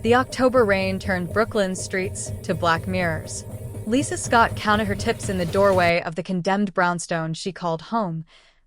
The October rain turned Brooklyn's streets to black mirrors. Lisa Scott counted her tips in the doorway of the condemned brownstone she called home,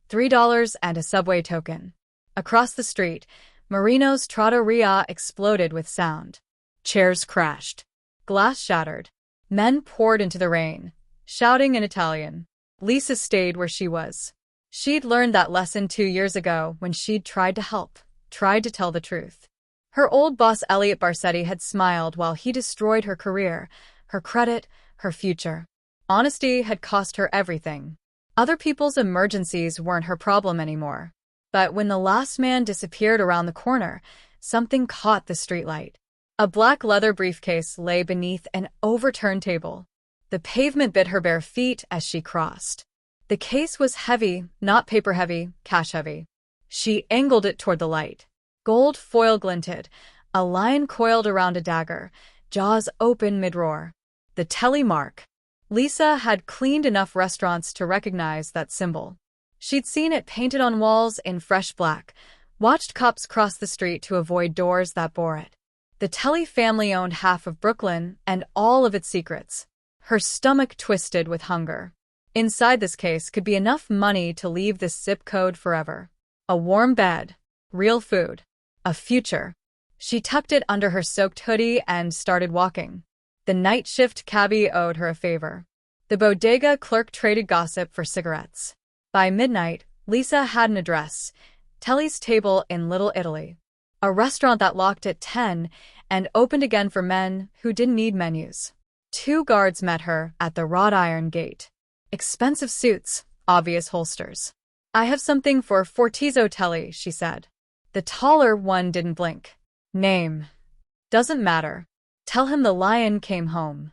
$3 and a subway token. Across the street, Marino's trattoria exploded with sound. Chairs crashed. Glass shattered. Men poured into the rain, shouting in Italian. Lisa stayed where she was. She'd learned that lesson 2 years ago when she'd tried to help, tried to tell the truth. Her old boss Elliot Barsetti had smiled while he destroyed her career, her credit, her future. Honesty had cost her everything. Other people's emergencies weren't her problem anymore. But when the last man disappeared around the corner, something caught the streetlight. A black leather briefcase lay beneath an overturned table. The pavement bit her bare feet as she crossed. The case was heavy, not paper heavy, cash heavy. She angled it toward the light. Gold foil glinted, a lion coiled around a dagger, jaws open mid-roar. The Telli mark. Lisa had cleaned enough restaurants to recognize that symbol. She'd seen it painted on walls in fresh black, watched cops cross the street to avoid doors that bore it. The Telli family owned half of Brooklyn and all of its secrets. Her stomach twisted with hunger. Inside this case could be enough money to leave this zip code forever. A warm bed, real food, a future. She tucked it under her soaked hoodie and started walking. The night shift cabbie owed her a favor. The bodega clerk traded gossip for cigarettes. By midnight, Lisa had an address, Telli's Table in Little Italy. A restaurant that locked at 10 and opened again for men who didn't need menus. 2 guards met her at the wrought iron gate. Expensive suits, obvious holsters. "I have something for Fortizo Telli," she said. The taller one didn't blink. "Name." "Doesn't matter. Tell him the lion came home."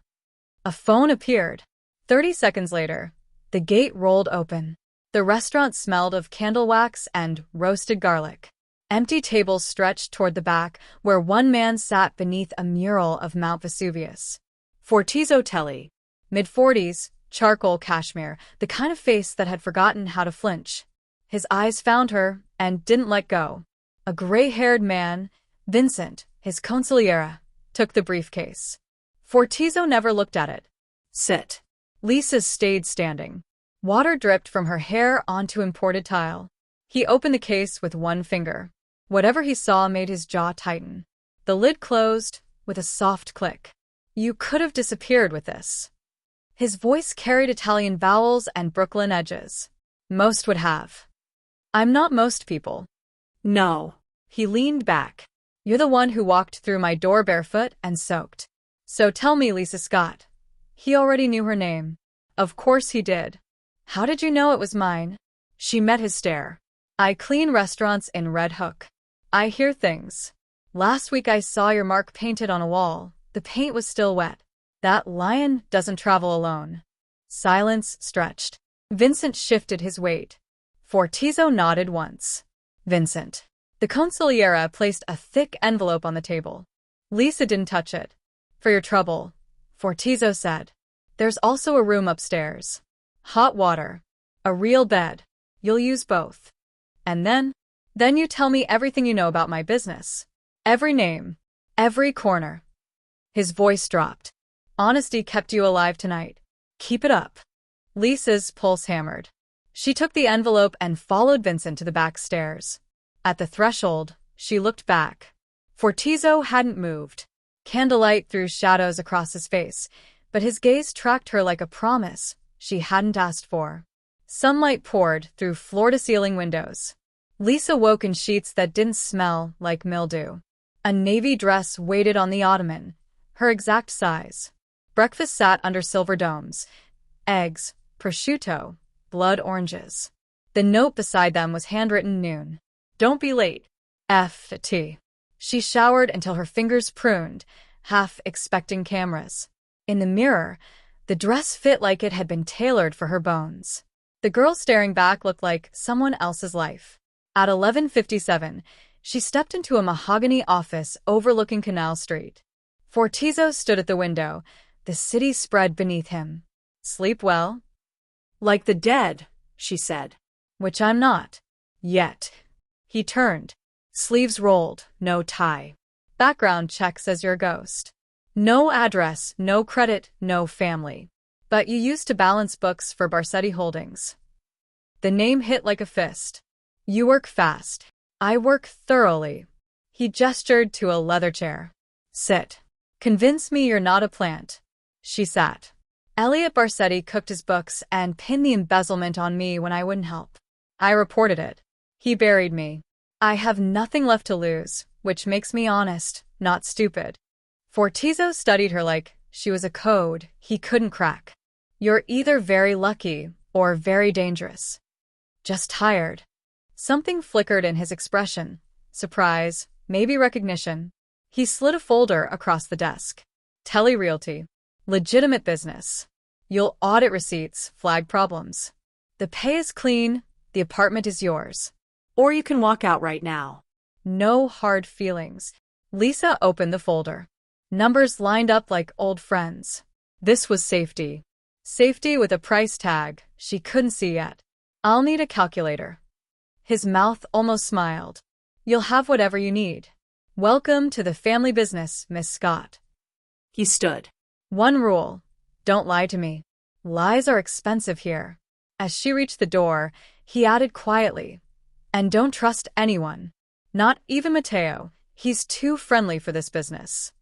A phone appeared. 30 seconds later, the gate rolled open. The restaurant smelled of candle wax and roasted garlic. Empty tables stretched toward the back, where one man sat beneath a mural of Mount Vesuvius. Fortizo Telli, mid-40s, charcoal cashmere, the kind of face that had forgotten how to flinch. His eyes found her and didn't let go. A gray-haired man, Vincent, his consigliere, took the briefcase. Fortizo never looked at it. "Sit." Lisa stayed standing. Water dripped from her hair onto imported tile. He opened the case with one finger. Whatever he saw made his jaw tighten. The lid closed with a soft click. "You could have disappeared with this." His voice carried Italian vowels and Brooklyn edges. "Most would have." "I'm not most people." "No." He leaned back. "You're the one who walked through my door barefoot and soaked. So tell me, Lisa Scott." He already knew her name. Of course he did. "How did you know it was mine?" She met his stare. "I clean restaurants in Red Hook. I hear things. Last week I saw your mark painted on a wall. The paint was still wet. That lion doesn't travel alone." Silence stretched. Vincent shifted his weight. Fortizo nodded once. "Vincent." The consigliere placed a thick envelope on the table. Lisa didn't touch it. "For your trouble," Fortizo said. "There's also a room upstairs. Hot water. A real bed. You'll use both. And then you tell me everything you know about my business. Every name. Every corner." His voice dropped. "Honesty kept you alive tonight. Keep it up." Lisa's pulse hammered. She took the envelope and followed Vincent to the back stairs. At the threshold, she looked back. Fortizo hadn't moved. Candlelight threw shadows across his face, but his gaze tracked her like a promise she hadn't asked for. Sunlight poured through floor-to-ceiling windows. Lisa woke in sheets that didn't smell like mildew. A navy dress waited on the ottoman, her exact size. Breakfast sat under silver domes. Eggs, prosciutto, blood oranges. The note beside them was handwritten noon. "Don't be late. F.T." She showered until her fingers pruned, half expecting cameras. In the mirror, the dress fit like it had been tailored for her bones. The girl staring back looked like someone else's life. At 11:57, she stepped into a mahogany office overlooking Canal Street. Fortizo stood at the window, the city spread beneath him. "Sleep well?" "Like the dead," she said. "Which I'm not. Yet." He turned. Sleeves rolled, no tie. Background check says you're a ghost. No address, no credit, no family. But you used to balance books for Barsetti Holdings. The name hit like a fist. You work fast. I work thoroughly. He gestured to a leather chair. Sit. Convince me you're not a plant. She sat. Elliot Barsetti cooked his books and pinned the embezzlement on me when I wouldn't help. I reported it. He buried me. I have nothing left to lose, which makes me honest, not stupid. Fortizo studied her like she was a code he couldn't crack. You're either very lucky or very dangerous. Just tired. Something flickered in his expression. Surprise, maybe recognition. He slid a folder across the desk. Telli Realty. Legitimate business. You'll audit receipts, flag problems. The pay is clean, the apartment is yours. Or you can walk out right now. No hard feelings. Lisa opened the folder. Numbers lined up like old friends. This was safety. Safety with a price tag she couldn't see yet. I'll need a calculator. His mouth almost smiled. You'll have whatever you need. Welcome to the family business, Miss Scott. He stood. One rule. Don't lie to me. Lies are expensive here. As she reached the door, he added quietly. And don't trust anyone. Not even Matteo. He's too friendly for this business.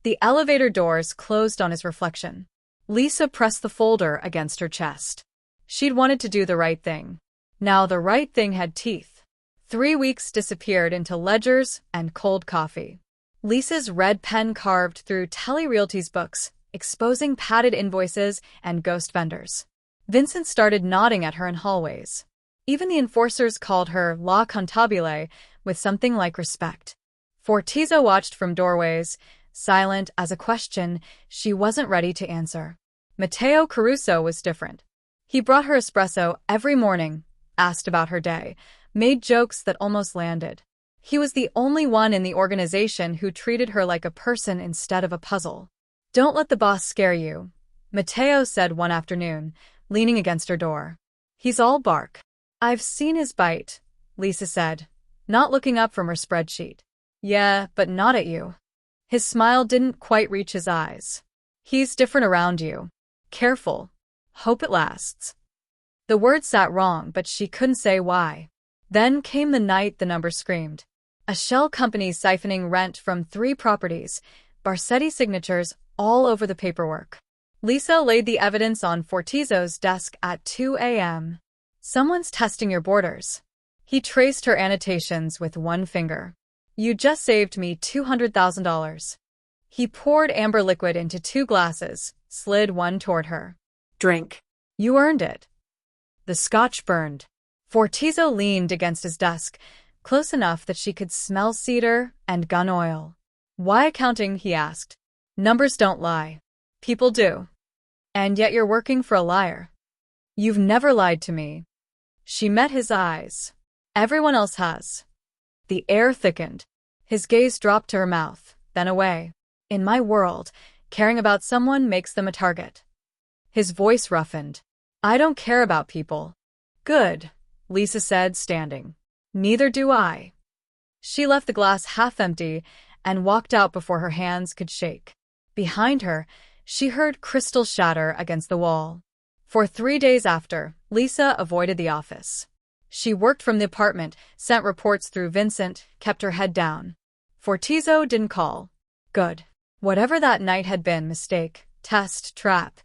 The elevator doors closed on his reflection. Lisa pressed the folder against her chest. She'd wanted to do the right thing. Now the right thing had teeth. 3 weeks disappeared into ledgers and cold coffee. Lisa's red pen carved through Telli Realty's books, exposing padded invoices and ghost vendors. Vincent started nodding at her in hallways. Even the enforcers called her La Contabile with something like respect. Fortizo watched from doorways, silent as a question she wasn't ready to answer. Matteo Caruso was different. He brought her espresso every morning, asked about her day, made jokes that almost landed. He was the only one in the organization who treated her like a person instead of a puzzle. Don't let the boss scare you, Matteo said one afternoon, leaning against her door. He's all bark. I've seen his bite, Lisa said, not looking up from her spreadsheet. Yeah, but not at you. His smile didn't quite reach his eyes. He's different around you. Careful. Hope it lasts. The words sat wrong, but she couldn't say why. Then came the night the number screamed. A shell company siphoning rent from 3 properties, Barsetti signatures all over the paperwork. Lisa laid the evidence on Fortizo's desk at 2 a.m. Someone's testing your borders. He traced her annotations with one finger. You just saved me $200,000. He poured amber liquid into 2 glasses, slid one toward her. Drink. You earned it. The scotch burned. Fortizo leaned against his desk, close enough that she could smell cedar and gun oil. Why accounting, he asked. Numbers don't lie. People do. And yet you're working for a liar. You've never lied to me. She met his eyes. Everyone else has. The air thickened. His gaze dropped to her mouth, then away. In my world, caring about someone makes them a target. His voice roughened. I don't care about people. Good, Lisa said, standing. Neither do I. She left the glass half empty and walked out before her hands could shake. Behind her, she heard crystal shatter against the wall. For 3 days after, Lisa avoided the office. She worked from the apartment, sent reports through Vincent, kept her head down. Fortizo didn't call. Good. Whatever that night had been, mistake, test, trap,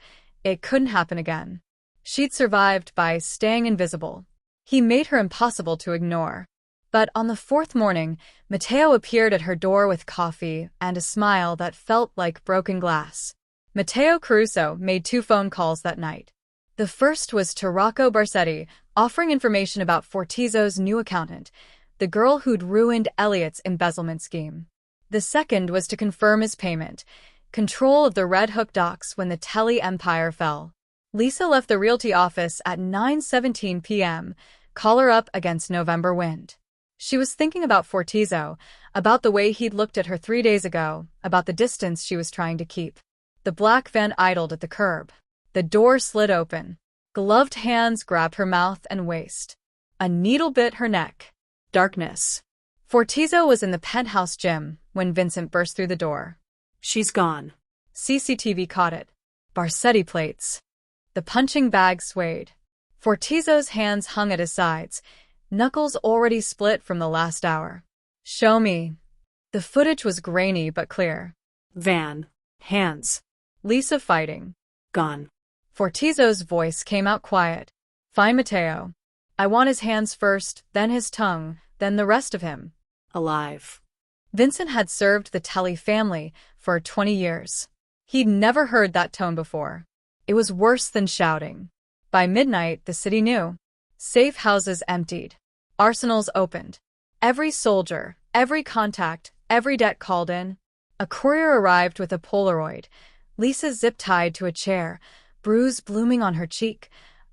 it couldn't happen again. She'd survived by staying invisible. He made her impossible to ignore. But on the 4th morning, Matteo appeared at her door with coffee and a smile that felt like broken glass. Matteo Caruso made 2 phone calls that night. The first was to Rocco Barsetti, offering information about Fortizo's new accountant, the girl who'd ruined Elliot's embezzlement scheme. The second was to confirm his payment, control of the Red Hook docks when the Telli empire fell. Lisa left the realty office at 9:17 p.m., collar up against November wind. She was thinking about Fortizo, about the way he'd looked at her 3 days ago, about the distance she was trying to keep. The black van idled at the curb. The door slid open. Gloved hands grabbed her mouth and waist. A needle bit her neck. Darkness. Fortizo was in the penthouse gym when Vincent burst through the door. She's gone. CCTV caught it. Barsetti plates. The punching bag swayed. Fortizo's hands hung at his sides, knuckles already split from the last hour. Show me. The footage was grainy but clear. Van. Hands. Lisa fighting. Gone. Fortizo's voice came out quiet. Find Matteo. I want his hands first, then his tongue, then the rest of him. Alive. Vincent had served the Telli family for 20 years. He'd never heard that tone before. It was worse than shouting. By midnight, the city knew. Safe houses emptied. Arsenals opened. Every soldier, every contact, every debt called in. A courier arrived with a Polaroid. Lisa zip-tied to a chair, bruise blooming on her cheek,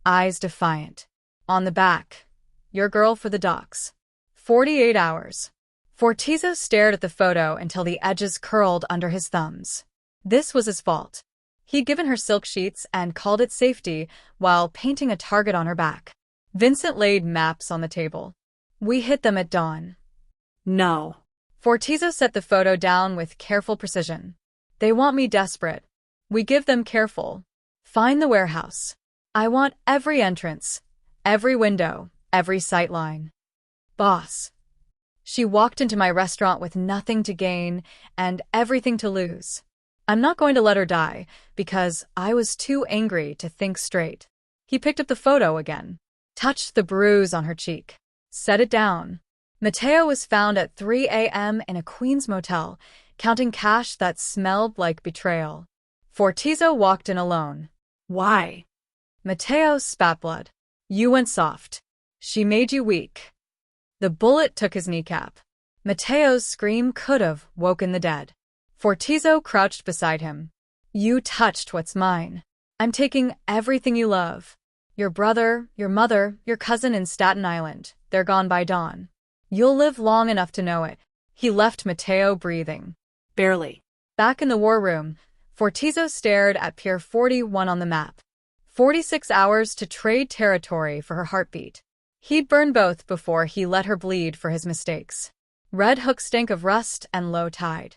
eyes defiant. On the back, your girl for the docks. 48 hours. Fortizo stared at the photo until the edges curled under his thumbs. This was his fault. He'd given her silk sheets and called it safety while painting a target on her back. Vincent laid maps on the table. We hit them at dawn. No. Fortizo set the photo down with careful precision. They want me desperate. We give them careful. Find the warehouse. I want every entrance, every window, every sightline. Boss. She walked into my restaurant with nothing to gain and everything to lose. I'm not going to let her die, because I was too angry to think straight. He picked up the photo again, touched the bruise on her cheek, set it down. Matteo was found at 3 a.m. in a Queens motel, counting cash that smelled like betrayal. Fortizo walked in alone. Why? Matteo spat blood. You went soft. She made you weak. The bullet took his kneecap. Matteo's scream could have woken the dead. Fortizo crouched beside him. You touched what's mine. I'm taking everything you love. Your brother, your mother, your cousin in Staten Island. They're gone by dawn. You'll live long enough to know it. He left Matteo breathing. Barely. Back in the war room, Fortizo stared at Pier 41 on the map. 46 hours to trade territory for her heartbeat. He'd burn both before he let her bleed for his mistakes. Red Hook stank of rust and low tide.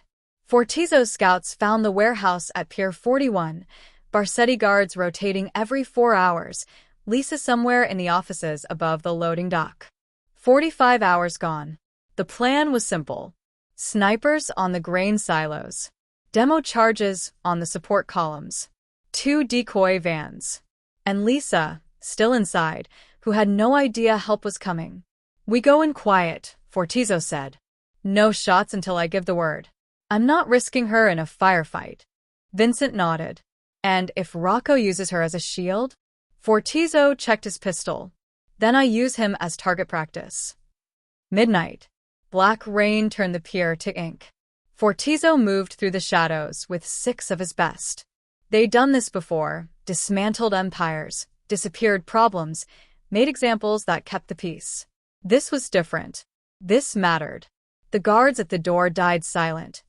Fortizo's scouts found the warehouse at Pier 41, Barsetti guards rotating every 4 hours, Lisa somewhere in the offices above the loading dock. 45 hours gone. The plan was simple. Snipers on the grain silos. Demo charges on the support columns. 2 decoy vans. And Lisa, still inside, who had no idea help was coming. We go in quiet, Fortizo said. No shots until I give the word. I'm not risking her in a firefight. Vincent nodded. And if Rocco uses her as a shield? Fortizo checked his pistol. Then I use him as target practice. Midnight. Black rain turned the pier to ink. Fortizo moved through the shadows with 6 of his best. They'd done this before, dismantled empires, disappeared problems, made examples that kept the peace. This was different. This mattered. The guards at the door died silent.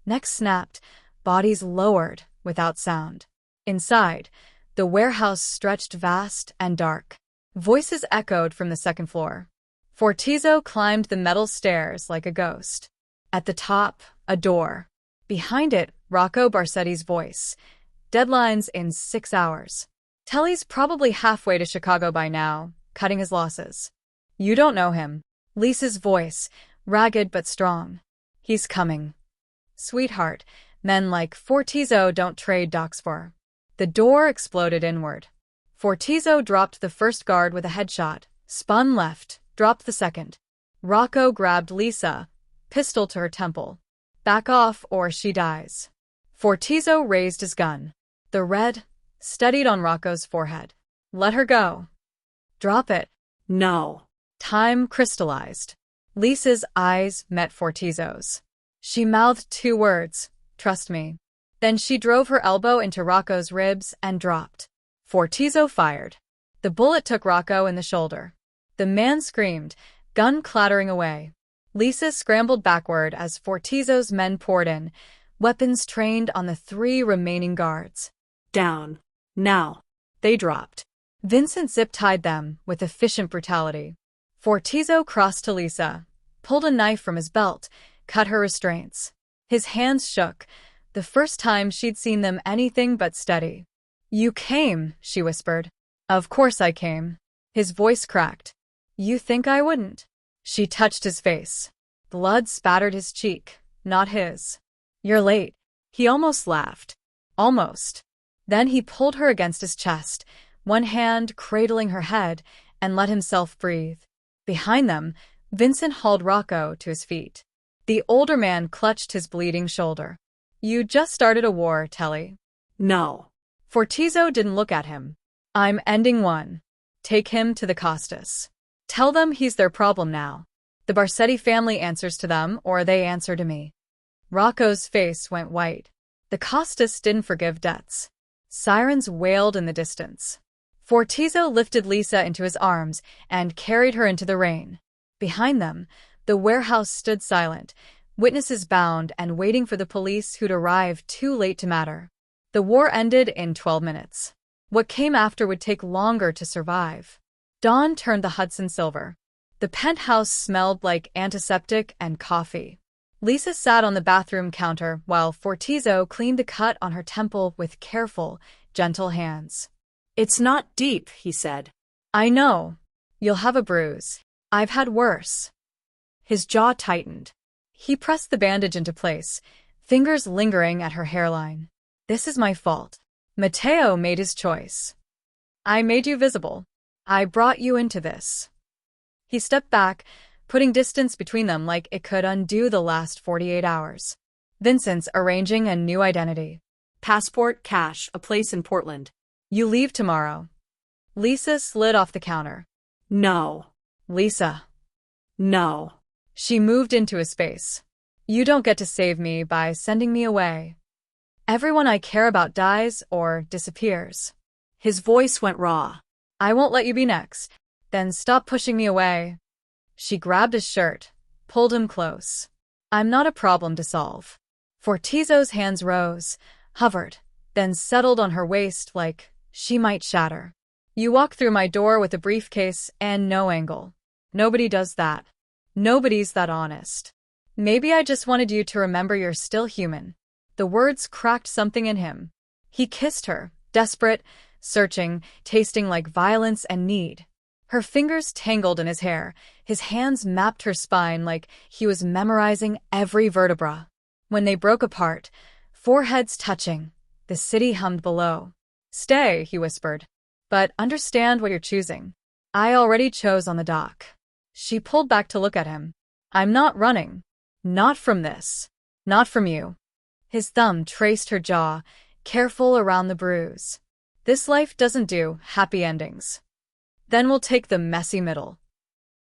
Necks snapped, bodies lowered without sound. Inside, the warehouse stretched vast and dark. Voices echoed from the second floor. Fortizo climbed the metal stairs like a ghost. At the top, a door. Behind it, Rocco Barsetti's voice. Deadlines in 6 hours. Telli's probably halfway to Chicago by now, cutting his losses. You don't know him. Lisa's voice, ragged but strong. He's coming. Sweetheart, men like Fortizo don't trade docks for. The door exploded inward. Fortizo dropped the first guard with a headshot, spun left, dropped the second. Rocco grabbed Lisa, pistol to her temple. Back off or she dies. Fortizo raised his gun. The red steadied on Rocco's forehead. Let her go. Drop it. No. Time crystallized. Lisa's eyes met Fortizo's. She mouthed 2 words, trust me. Then she drove her elbow into Rocco's ribs and dropped. Fortizo fired. The bullet took Rocco in the shoulder. The man screamed, gun clattering away. Lisa scrambled backward as Fortizo's men poured in, weapons trained on the 3 remaining guards. Down. Now. They dropped. Vincent zip-tied them with efficient brutality. Fortizo crossed to Lisa, pulled a knife from his belt, cut her restraints. His hands shook, the first time she'd seen them anything but steady. "You came," she whispered. "Of course I came." His voice cracked. "You think I wouldn't?" She touched his face. Blood spattered his cheek, not his. "You're late." He almost laughed. Almost. Then he pulled her against his chest, one hand cradling her head, and let himself breathe. Behind them, Vincent hauled Rocco to his feet. The older man clutched his bleeding shoulder. "You just started a war, Telli." No. Fortizo didn't look at him. "I'm ending one. Take him to the Costas. Tell them he's their problem now. The Barsetti family answers to them, or they answer to me." Rocco's face went white. The Costas didn't forgive debts. Sirens wailed in the distance. Fortizo lifted Lisa into his arms and carried her into the rain. Behind them, the warehouse stood silent, witnesses bound and waiting for the police who'd arrived too late to matter. The war ended in 12 minutes. What came after would take longer to survive. Dawn turned the Hudson silver. The penthouse smelled like antiseptic and coffee. Lisa sat on the bathroom counter while Fortizo cleaned the cut on her temple with careful, gentle hands. It's not deep, he said. "I know. You'll have a bruise. I've had worse." His jaw tightened. He pressed the bandage into place, fingers lingering at her hairline. "This is my fault. Matteo made his choice. I made you visible. I brought you into this." He stepped back, putting distance between them like it could undo the last 48 hours. Vincent's arranging a new identity. Passport, cash, a place in Portland. "You leave tomorrow." Lisa slid off the counter. No. "Lisa." No. She moved into his space. "You don't get to save me by sending me away. Everyone I care about dies or disappears." His voice went raw. "I won't let you be next. Then stop pushing me away." She grabbed his shirt, pulled him close. "I'm not a problem to solve." Fortizo's hands rose, hovered, then settled on her waist like she might shatter. "You walk through my door with a briefcase and no angle. Nobody does that. Nobody's that honest. Maybe I just wanted you to remember you're still human." The words cracked something in him. He kissed her, desperate, searching, tasting like violence and need. Her fingers tangled in his hair, his hands mapped her spine like he was memorizing every vertebra. When they broke apart, foreheads touching, the city hummed below. "Stay," he whispered. "But understand what you're choosing. I already chose on the dock." She pulled back to look at him. "I'm not running. Not from this. Not from you." His thumb traced her jaw, careful around the bruise. "This life doesn't do happy endings. Then we'll take the messy middle."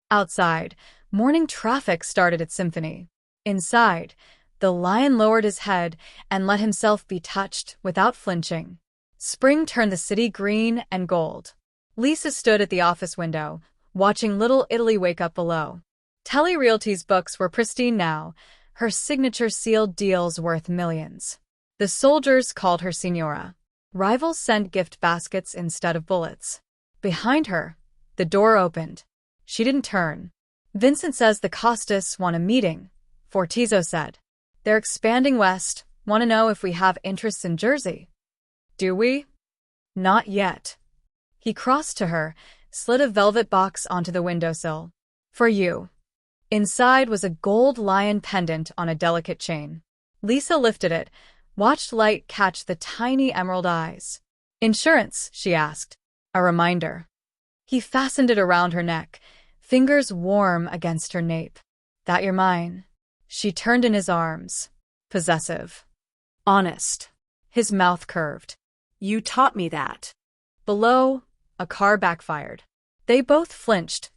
Outside, morning traffic started its symphony. Inside, the lion lowered his head and let himself be touched without flinching. Spring turned the city green and gold. Lisa stood at the office window, watching Little Italy wake up below. Telli Realty's books were pristine now, her signature-sealed deals worth millions. The soldiers called her Signora. Rivals sent gift baskets instead of bullets. Behind her, the door opened. She didn't turn. "Vincent says the Costas want a meeting," Fortizo said. "They're expanding west, want to know if we have interests in Jersey." "Do we?" "Not yet." He crossed to her, slid a velvet box onto the windowsill. "For you." Inside was a gold lion pendant on a delicate chain. Lisa lifted it, watched light catch the tiny emerald eyes. "Insurance?" she asked. A reminder. He fastened it around her neck, fingers warm against her nape. "That you're mine." She turned in his arms. Possessive. Honest. His mouth curved. You taught me that. Below, a car backfired. They both flinched.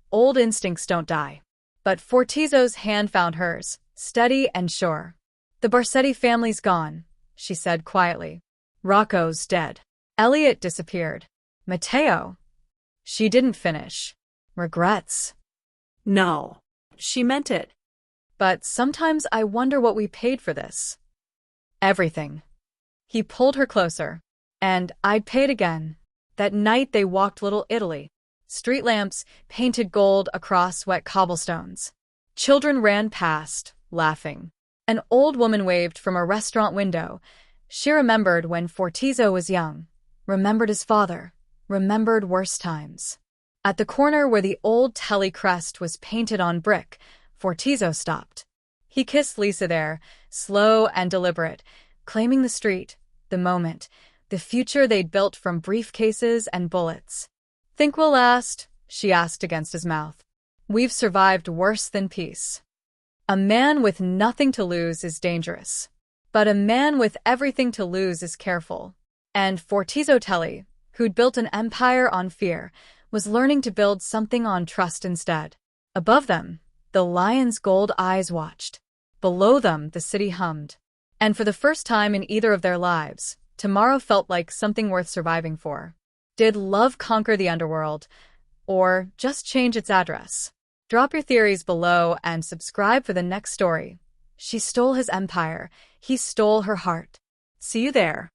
Old instincts don't die. But Fortizo's hand found hers, steady and sure. "The Barsetti family's gone," she said quietly. "Rocco's dead. Elliot disappeared. Matteo." She didn't finish. "Regrets?" No. She meant it. "But sometimes I wonder what we paid for this." "Everything." He pulled her closer. "And I'd pay it again." That night they walked Little Italy. Street lamps painted gold across wet cobblestones. Children ran past, laughing. An old woman waved from a restaurant window. She remembered when Fortizo was young, remembered his father, remembered worse times. At the corner where the old Telli crest was painted on brick, Fortizo stopped. He kissed Lisa there, slow and deliberate, claiming the street, the moment, the future they'd built from briefcases and bullets. "Think we'll last?" she asked against his mouth. "We've survived worse than peace." A man with nothing to lose is dangerous. But a man with everything to lose is careful. And Fortizo Telli, who'd built an empire on fear, was learning to build something on trust instead. Above them, the lion's gold eyes watched. Below them, the city hummed. And for the first time in either of their lives, tomorrow felt like something worth surviving for. Did love conquer the underworld, or just change its address? Drop your theories below and subscribe for the next story. She stole his empire. He stole her heart. See you there.